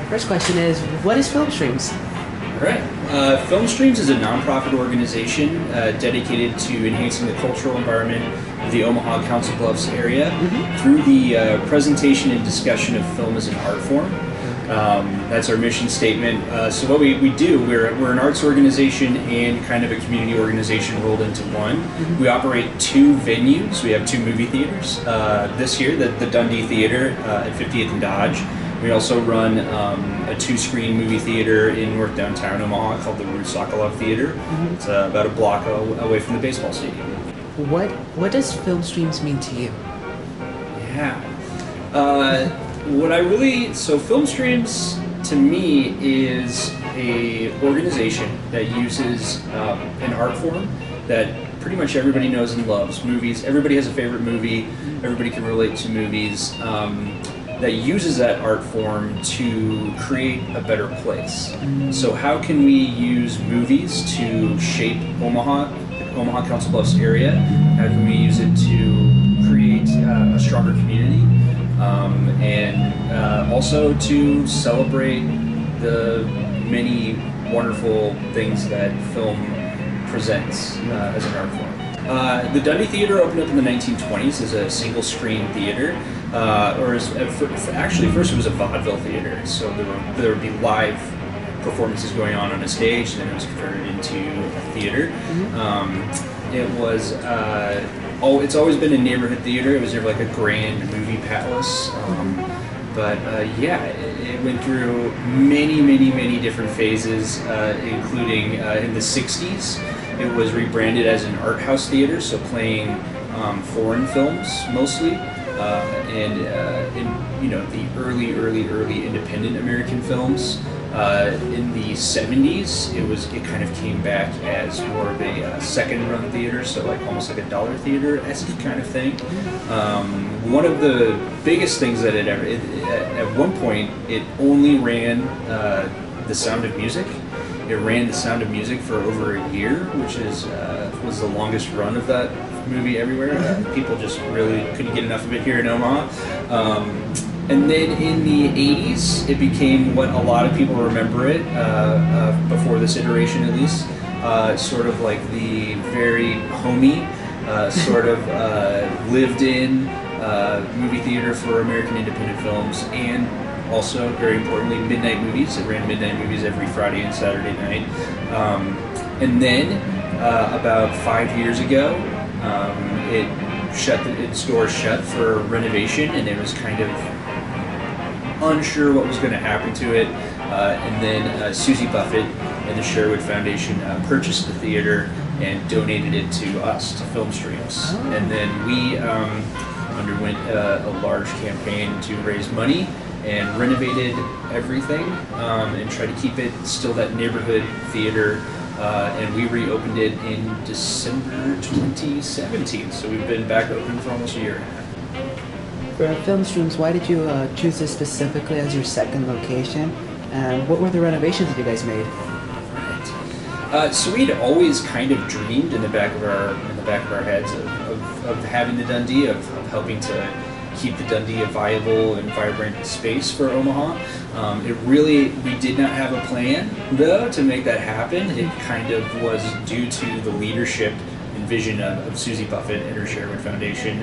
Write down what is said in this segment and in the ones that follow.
First question is, what is Film Streams? All right. Film Streams is a nonprofit organization dedicated to enhancing the cultural environment of the Omaha Council Bluffs area through the presentation and discussion of film as an art form. That's our mission statement. So what we do, we're an arts organization and kind of a community organization rolled into one. We operate two venues. We have two movie theaters. This year, the Dundee Theater at 50th and Dodge. We also run a two-screen movie theater in North Downtown Omaha called the Ruth Sokolov Theater. It's about a block away from the baseball stadium. What does Film Streams mean to you? Yeah. So Film Streams to me is a organization that uses an art form that pretty much everybody knows and loves. Movies, everybody has a favorite movie, everybody can relate to movies, that uses that art form to create a better place. So how can we use movies to shape Omaha Council Bluffs area? How can we use it to create a stronger community? And also to celebrate the many wonderful things that film presents as an art form. The Dundee Theater opened up in the 1920s as a single-screen theater, actually first it was a vaudeville theater, so there would be live performances going on a stage, and then it was converted into a theater. It's always been a neighborhood theater. It was never like a grand movie palace. It went through many different phases, including in the 60s. It was rebranded as an art house theater, so playing foreign films mostly, and the early independent American films. In the 70s, it kind of came back as more of a second-run theater, so like almost like a dollar theater-esque kind of thing. One of the biggest things that at one point, it only ran The Sound of Music. It ran The Sound of Music for over a year, which was the longest run of that movie everywhere. People just really couldn't get enough of it here in Omaha. And then in the 80s, it became what a lot of people remember it, before this iteration at least, sort of like the very homey, lived-in movie theater for American independent films, and also, very importantly, midnight movies. It ran midnight movies every Friday and Saturday night. And then, about 5 years ago, its doors shut for renovation, and it was kind of unsure what was going to happen to it. And then Susie Buffett and the Sherwood Foundation purchased the theater and donated it to us, to Film Streams. And then we underwent a large campaign to raise money and renovated everything, and tried to keep it still that neighborhood theater. And we reopened it in December 2017, so we've been back open for almost a year and a half. For Film Streams, why did you choose this specifically as your second location? And what were the renovations that you guys made? Right. So we'd always kind of dreamed in the back of our heads of having the Dundee, of helping to keep the Dundee a viable and vibrant space for Omaha. We did not have a plan though to make that happen. It kind of was due to the leadership and vision of Susie Buffett and her Sherwood Foundation.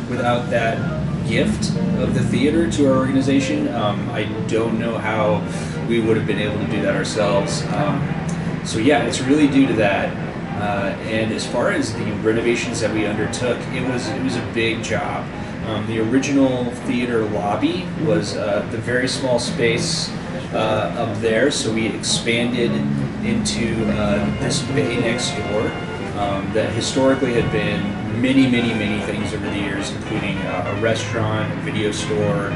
Without that gift of the theater to our organization, I don't know how we would have been able to do that ourselves. So yeah, it's really due to that. And as far as the renovations that we undertook, it was a big job. The original theater lobby was the very small space up there, so we expanded into this bay next door that historically had been many things over the years, including a restaurant, a video store.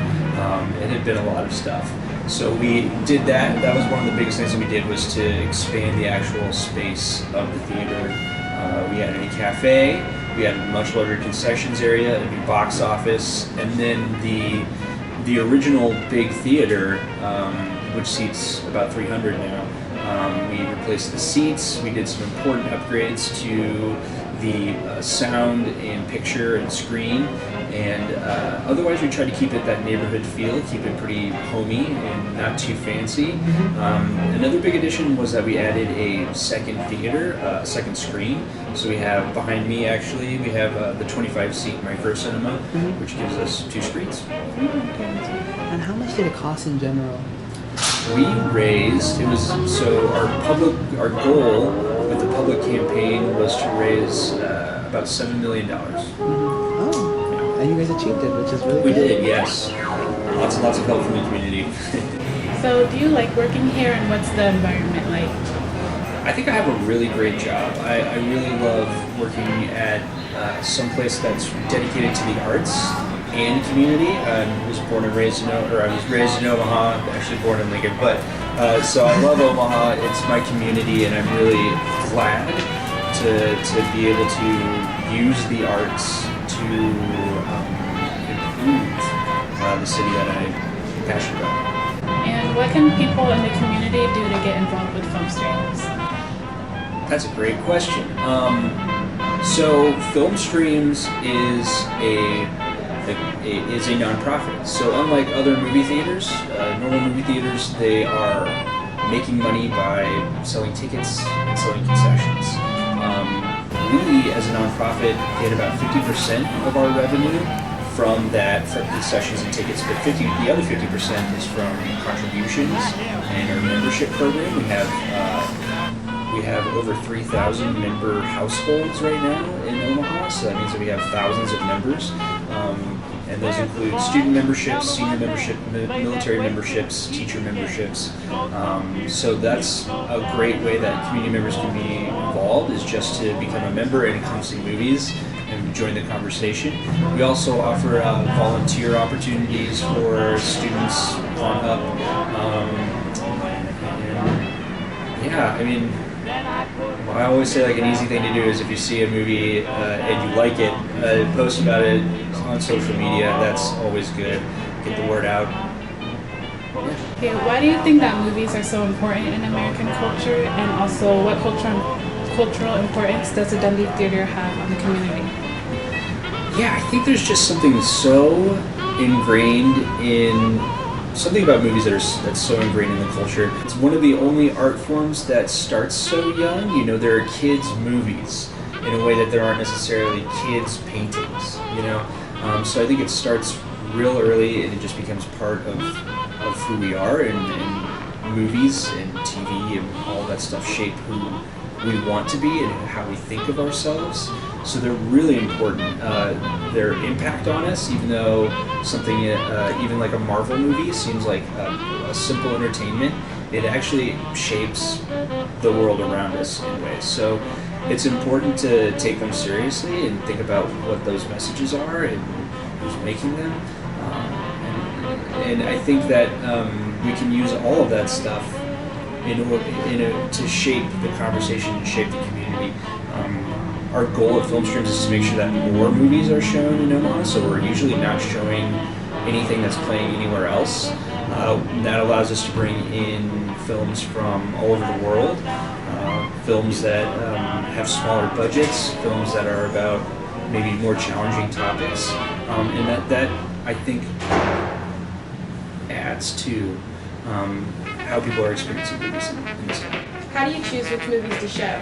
It had been a lot of stuff. So we did that. That was one of the biggest things that we did, was to expand the actual space of the theater. We added a cafe. We had a much larger concessions area, a new box office, and then the original big theater, which seats about 300 now. We replaced the seats. We did some important upgrades to the sound and picture and screen, And otherwise, we try to keep it that neighborhood feel, keep it pretty homey and not too fancy. Another big addition was that we added a second theater, a second screen. So we have, behind me actually, we have the 25-seat micro cinema, which gives us 2 screens. And how much did it cost in general? We raised, our goal with the public campaign was to raise about $7 million. Oh, and you guys achieved it, which is really We good. did, yes. Lots and lots of help from the community. So do you like working here, and what's the environment like? I think I have a really great job. I really love working at some place that's dedicated to the arts and community. I was raised in Omaha, actually born in Lincoln, but so I love Omaha. It's my community, and I'm really glad to be able to use the arts to improve the city that I'm passionate about. And what can people in the community do to get involved with film streams? That's a great question. So Film Streams is a nonprofit. So unlike other movie theaters, normal movie theaters, they are making money by selling tickets and selling concessions. We, as a nonprofit, get about 50% of our revenue from concessions and tickets, but the other 50% is from contributions and our membership program. We have over 3,000 member households right now in Omaha, so that means that we have thousands of members. And those include student memberships, senior membership, military memberships, teacher memberships. So that's a great way that community members can be involved, is just to become a member and come see movies and join the conversation. We also offer volunteer opportunities for students on up. I always say, like, an easy thing to do is if you see a movie and you like it, post about it on social media. That's always good. Get the word out. Okay, why do you think that movies are so important in American culture, and also what cultural importance does the Dundee Theater have on the community? Yeah, I think there's just something so ingrained in something about movies that's so ingrained in the culture. It's one of the only art forms that starts so young. You know, there are kids' movies in a way that there aren't necessarily kids' paintings, you know? So I think it starts real early, and it just becomes part of who we are, and movies and TV and all that stuff shape who we want to be and how we think of ourselves. So they're really important. Their impact on us, even though something, even like a Marvel movie seems like a simple entertainment, it actually shapes the world around us in ways. So it's important to take them seriously and think about what those messages are and who's making them. And I think that we can use all of that stuff to shape the conversation, to shape the community. Our goal at Film Streams is to make sure that more movies are shown in Omaha, so we're usually not showing anything that's playing anywhere else. That allows us to bring in films from all over the world, films that have smaller budgets, films that are about maybe more challenging topics, and that I think adds to how people are experiencing movies in this town. How do you choose which movies to show?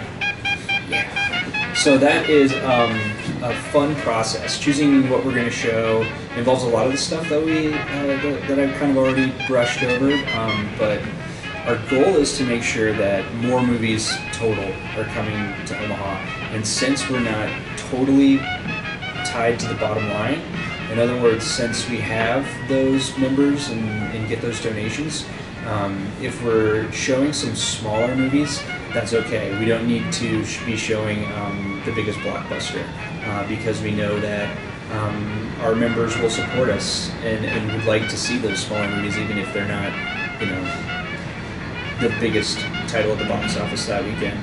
So that is a fun process. Choosing what we're going to show involves a lot of the stuff that that I've kind of already brushed over. But our goal is to make sure that more movies total are coming to Omaha. And since we're not totally tied to the bottom line, in other words, since we have those members and get those donations, if we're showing some smaller movies, that's okay. We don't need to be showing the biggest blockbuster because we know that our members will support us and would like to see those smaller movies, even if they're not, you know, the biggest title at the box office that weekend.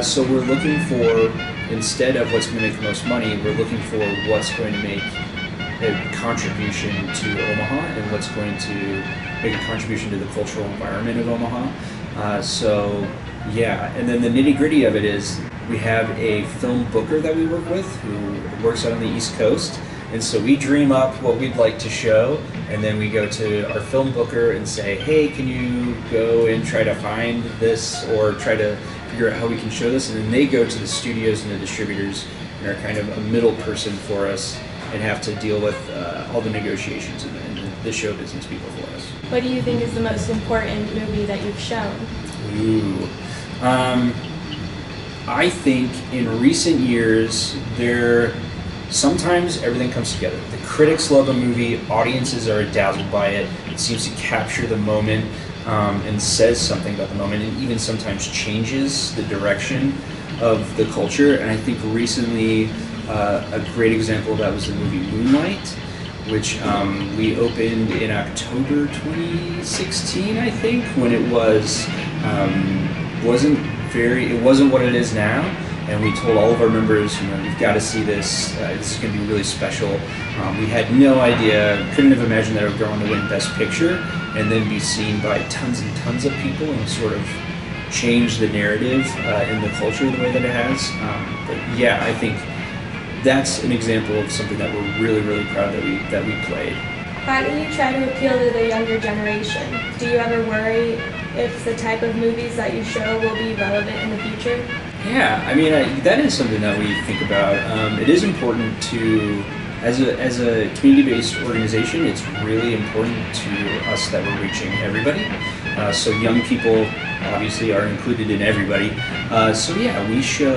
So we're looking for, instead of what's going to make the most money, we're looking for what's going to make a contribution to Omaha and what's going to make a contribution to the cultural environment of Omaha. Yeah, and then the nitty-gritty of it is we have a film booker that we work with who works out on the East Coast, And so we dream up what we'd like to show, and then we go to our film booker and say, hey, can you go and try to find this or try to figure out how we can show this? And then they go to the studios and the distributors and are kind of a middle person for us and have to deal with all the negotiations and the show business people for us. What do you think is the most important movie that you've shown? Ooh. I think in recent years, sometimes everything comes together. The critics love a movie, audiences are dazzled by it, it seems to capture the moment and says something about the moment, and even sometimes changes the direction of the culture. And I think recently a great example of that was the movie Moonlight, which we opened in October 2016, I think, when it wasn't what it is now, and we told all of our members, you've got to see this. This is going to be really special. We had no idea, couldn't have imagined that it would go on to win Best Picture, and then be seen by tons and tons of people, and sort of change the narrative in the culture the way that it has. But yeah, I think that's an example of something that we're really, really proud that we played. How do you try to appeal to the younger generation? Do you ever worry if the type of movies that you show will be relevant in the future? Yeah, I mean, that is something that we think about. It is important to, as a community-based organization, it's really important to us that we're reaching everybody. So young people obviously are included in everybody. So yeah, we show,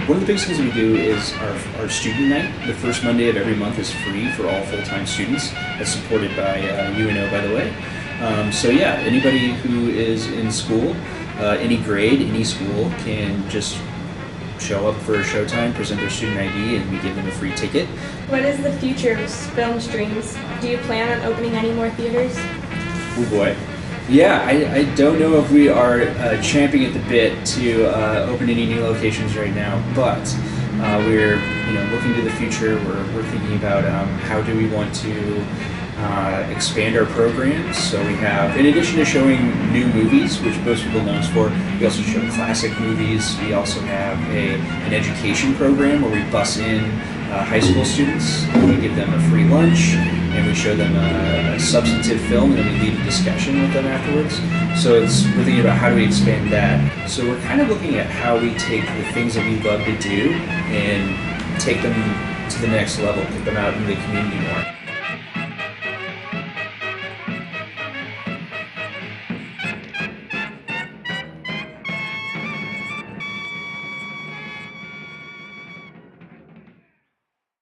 one of the biggest things that we do is our student night. The first Monday of every month is free for all full-time students. That's supported by UNO, by the way. So yeah, anybody who is in school, any grade, any school, can just show up for a showtime, present their student ID, and we give them a free ticket. What is the future of film streams? Do you plan on opening any more theaters? Oh boy. Yeah, I don't know if we are champing at the bit to open any new locations right now, but we're looking to the future. We're thinking about how do we want to expand our programs. So we have, in addition to showing new movies, which most people know us for, we also show classic movies. We also have an education program where we bus in high school students. We give them a free lunch, and we show them a substantive film, and then we lead a discussion with them afterwards. So we're thinking about how do we expand that. So we're kind of looking at how we take the things that we love to do and take them to the next level, put them out in the community more.